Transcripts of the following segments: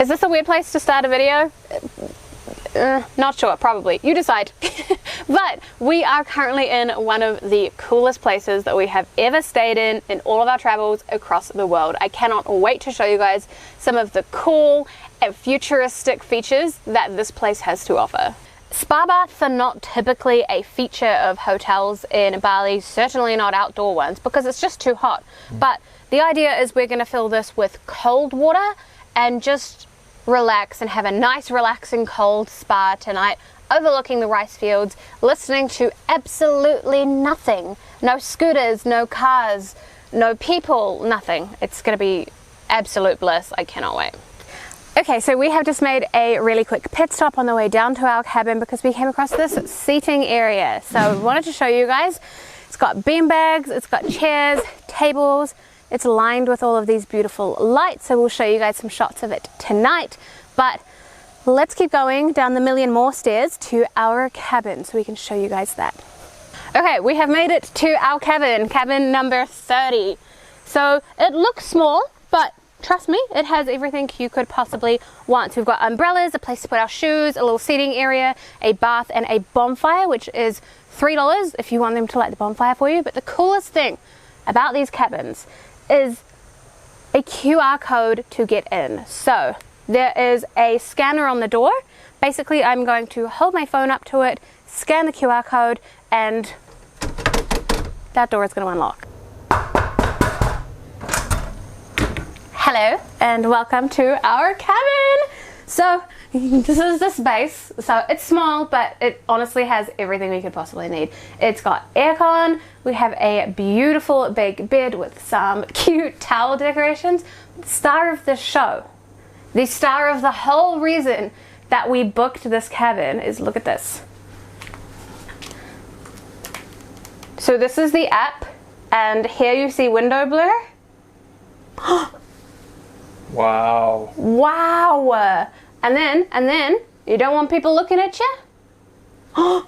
Is this a weird place to start a video? Not sure, probably. You decide. But we are currently in one of the coolest places that we have ever stayed in all of our travels across the world. I cannot wait to show you guys some of the cool and futuristic features that this place has to offer. Spa baths are not typically a feature of hotels in Bali, certainly not outdoor ones, because it's just too hot. But the idea is we're going to fill this with cold water and just relax and have a nice relaxing cold spa tonight, overlooking the rice fields, listening to absolutely nothing. No scooters, no cars, no people, nothing. It's going to be absolute bliss. I cannot wait. Okay, so we have just made a really quick pit stop on the way down to our cabin because we came across this seating area. So I wanted to show you guys. It's got bean bags, it's got chairs, tables. It's lined with all of these beautiful lights, so we'll show you guys some shots of it tonight. But let's keep going down the million more stairs to our cabin so we can show you guys that. Okay, we have made it to our cabin number 30. So it looks small, but trust me, it has everything you could possibly want. So we've got umbrellas, a place to put our shoes, a little seating area, a bath, and a bonfire, which is $3 if you want them to light the bonfire for you. But the coolest thing about these cabins is a QR code to get in. So there is a scanner on the door. Basically, I'm going to hold my phone up to it, scan the QR code, and that door is going to unlock. Hello and welcome to our cabin. So this is the space. So it's small, but it honestly has everything we could possibly need. It's got aircon. We have a beautiful big bed with some cute towel decorations. The star of this show, the star of the whole reason that we booked this cabin is, look at this. So this is the app, and here you see window blur. Wow. Wow. And then you don't want people looking at you?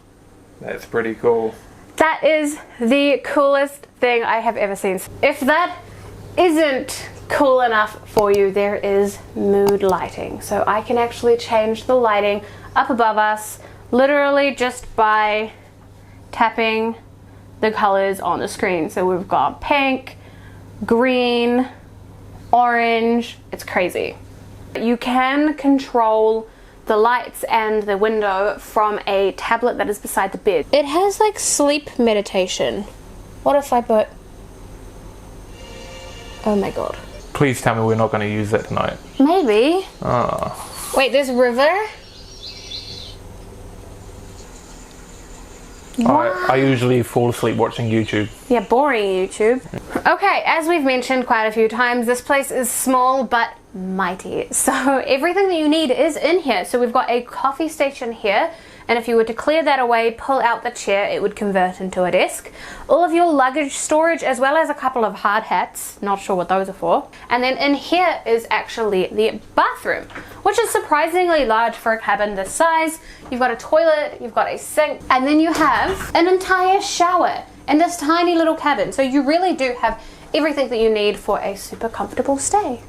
That's pretty cool. That is the coolest thing I have ever seen. If that isn't cool enough for you, there is mood lighting. So I can actually change the lighting up above us literally just by tapping the colors on the screen. So we've got pink, green, orange. It's crazy. You can control the lights and the window from a tablet that is beside the bed. It has like sleep meditation. What if I put... Oh my god. Please tell me we're not going to use that tonight. Maybe. Oh. Wait, there's river? I usually fall asleep watching YouTube. Yeah, boring YouTube. Okay, as we've mentioned quite a few times, this place is small but mighty. So everything that you need is in here. So we've got a coffee station here, and if you were to clear that away, pull out the chair, it would convert into a desk. All of your luggage storage, as well as a couple of hard hats, not sure what those are for. And then in here is actually the bathroom, which is surprisingly large for a cabin this size. You've got a toilet, you've got a sink, and then you have an entire shower in this tiny little cabin. So you really do have everything that you need for a super comfortable stay.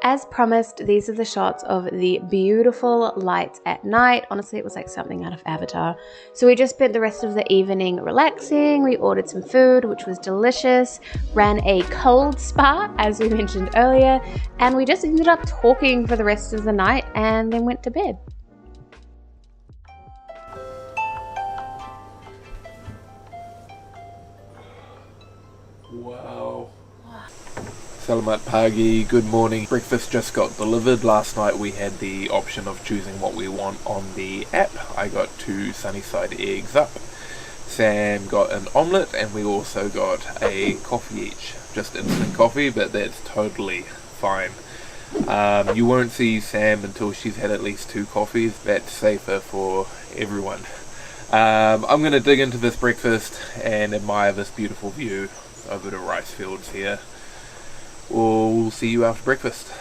As promised, these are the shots of the beautiful lights at night. Honestly, it was like something out of Avatar. So we just spent the rest of the evening relaxing. We ordered some food, which was delicious, ran a cold spa, as we mentioned earlier, and we just ended up talking for the rest of the night and then went to bed. Wow. Selamat pagi, good morning. Breakfast just got delivered. Last night we had the option of choosing what we want on the app. I got 2 sunny side eggs up. Sam got an omelette, and we also got a coffee each. Just instant coffee, but that's totally fine. You won't see Sam until she's had at least 2 coffees. That's safer for everyone. I'm going to dig into this breakfast and admire this beautiful view over the rice fields here. We'll see you after breakfast.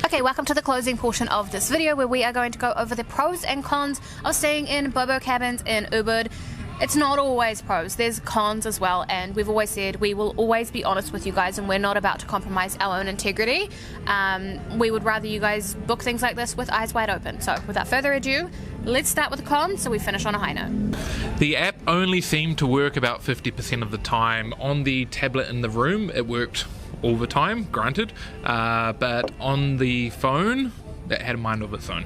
Okay, welcome to the closing portion of this video where we are going to go over the pros and cons of staying in Bobo Cabins in Ubud. it's not always pros, there's cons as well, and we've always said we will always be honest with you guys, and we're not about to compromise our own integrity. We would rather you guys book things like this with eyes wide open. So without further ado, let's start with the cons so we finish on a high note. The app only seemed to work about 50% of the time. On the tablet in the room, it worked all the time, granted, but on the phone, it had a mind of its own.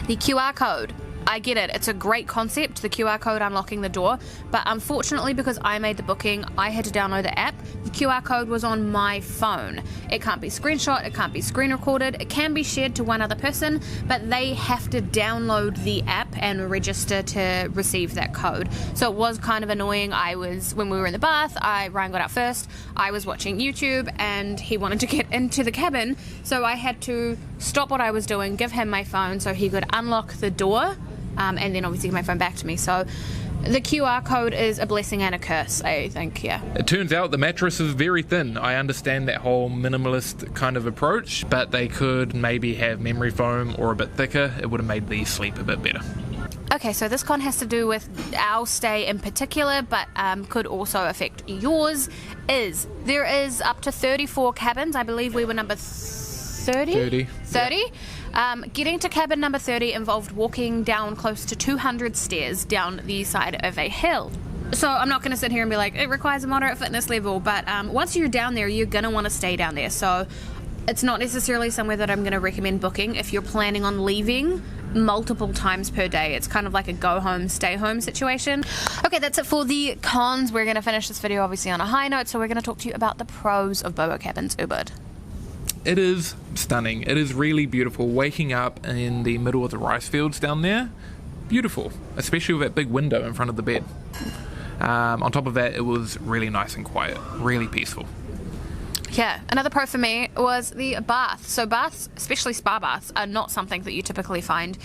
The QR code. I get it, it's a great concept, the QR code unlocking the door, but unfortunately because I made the booking, I had to download the app. The QR code was on my phone. It can't be screenshot, it can't be screen recorded, it can be shared to one other person, but they have to download the app and register to receive that code. So it was kind of annoying. When we were in the bath, Ryan got out first, I was watching YouTube and he wanted to get into the cabin, so I had to stop what I was doing, give him my phone so he could unlock the door, and then obviously give my phone back to me. So the QR code is a blessing and a curse, I think, yeah. It turns out the mattress is very thin. I understand that whole minimalist kind of approach, but they could maybe have memory foam or a bit thicker. It would have made the sleep a bit better. Okay, so this con has to do with our stay in particular, but could also affect yours. There is up to 34 cabins. I believe we were number 30? 30? Yeah. Getting to cabin number 30 involved walking down close to 200 stairs down the side of a hill. So I'm not going to sit here and be like, it requires a moderate fitness level, but once you're down there, you're going to want to stay down there. So it's not necessarily somewhere that I'm going to recommend booking if you're planning on leaving multiple times per day. It's kind of like a go home, stay home situation. Okay, that's it for the cons. We're going to finish this video obviously on a high note, so we're going to talk to you about the pros of Bobo Cabins Ubud. It is stunning. It is really beautiful. Waking up in the middle of the rice fields down there, beautiful, especially with that big window in front of the bed. On top of that, it was really nice and quiet, really peaceful. Yeah, another pro for me was the bath. So baths, especially spa baths, are not something that you typically find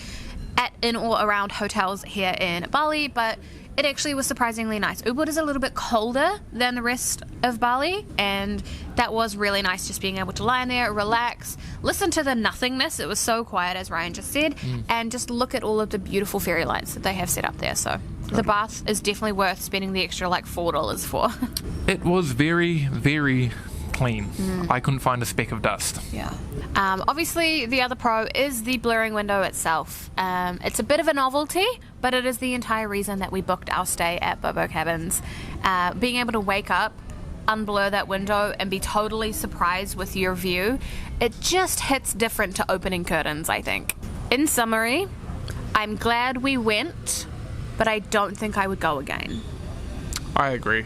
in or around hotels here in Bali, but it actually was surprisingly nice. Ubud is a little bit colder than the rest of Bali, and that was really nice, just being able to lie in there, relax, listen to the nothingness. It was so quiet, as Ryan just said, and just look at all of the beautiful fairy lights that they have set up there. So the bath is definitely worth spending the extra like $4 for. It was very, very clean. I couldn't find a speck of dust. Yeah. Obviously the other pro is the blurring window itself. It's a bit of a novelty, but it is the entire reason that we booked our stay at Bobo Cabins. Being able to wake up, unblur that window and be totally surprised with your view, it just hits different to opening curtains, I think. In summary, I'm glad we went, but I don't think I would go again. I agree.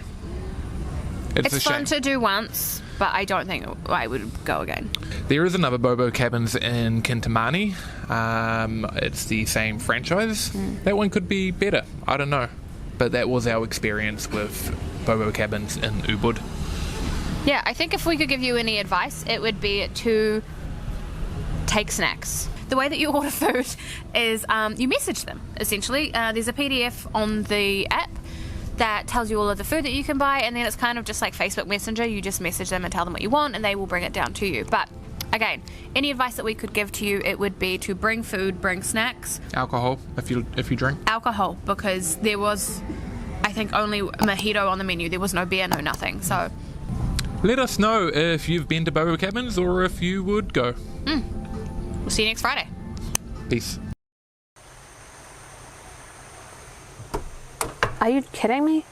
It's fun to do once, but I don't think I would go again. There is another Bobo Cabins in Kintamani. It's the same franchise. That one could be better. I don't know. But that was our experience with Bobo Cabins in Ubud. Yeah, I think if we could give you any advice, it would be to take snacks. The way that you order food is you message them, essentially. There's a PDF on the app that tells you all of the food that you can buy, and then it's kind of just like Facebook Messenger. You just message them and tell them what you want, and they will bring it down to you. But again, any advice that we could give to you, it would be to bring food, bring snacks. Alcohol, if you drink. Alcohol, because there was, I think, only mojito on the menu. There was no beer, no nothing. So let us know if you've been to Bobo Cabins or if you would go. We'll see you next Friday. Peace. Are you kidding me?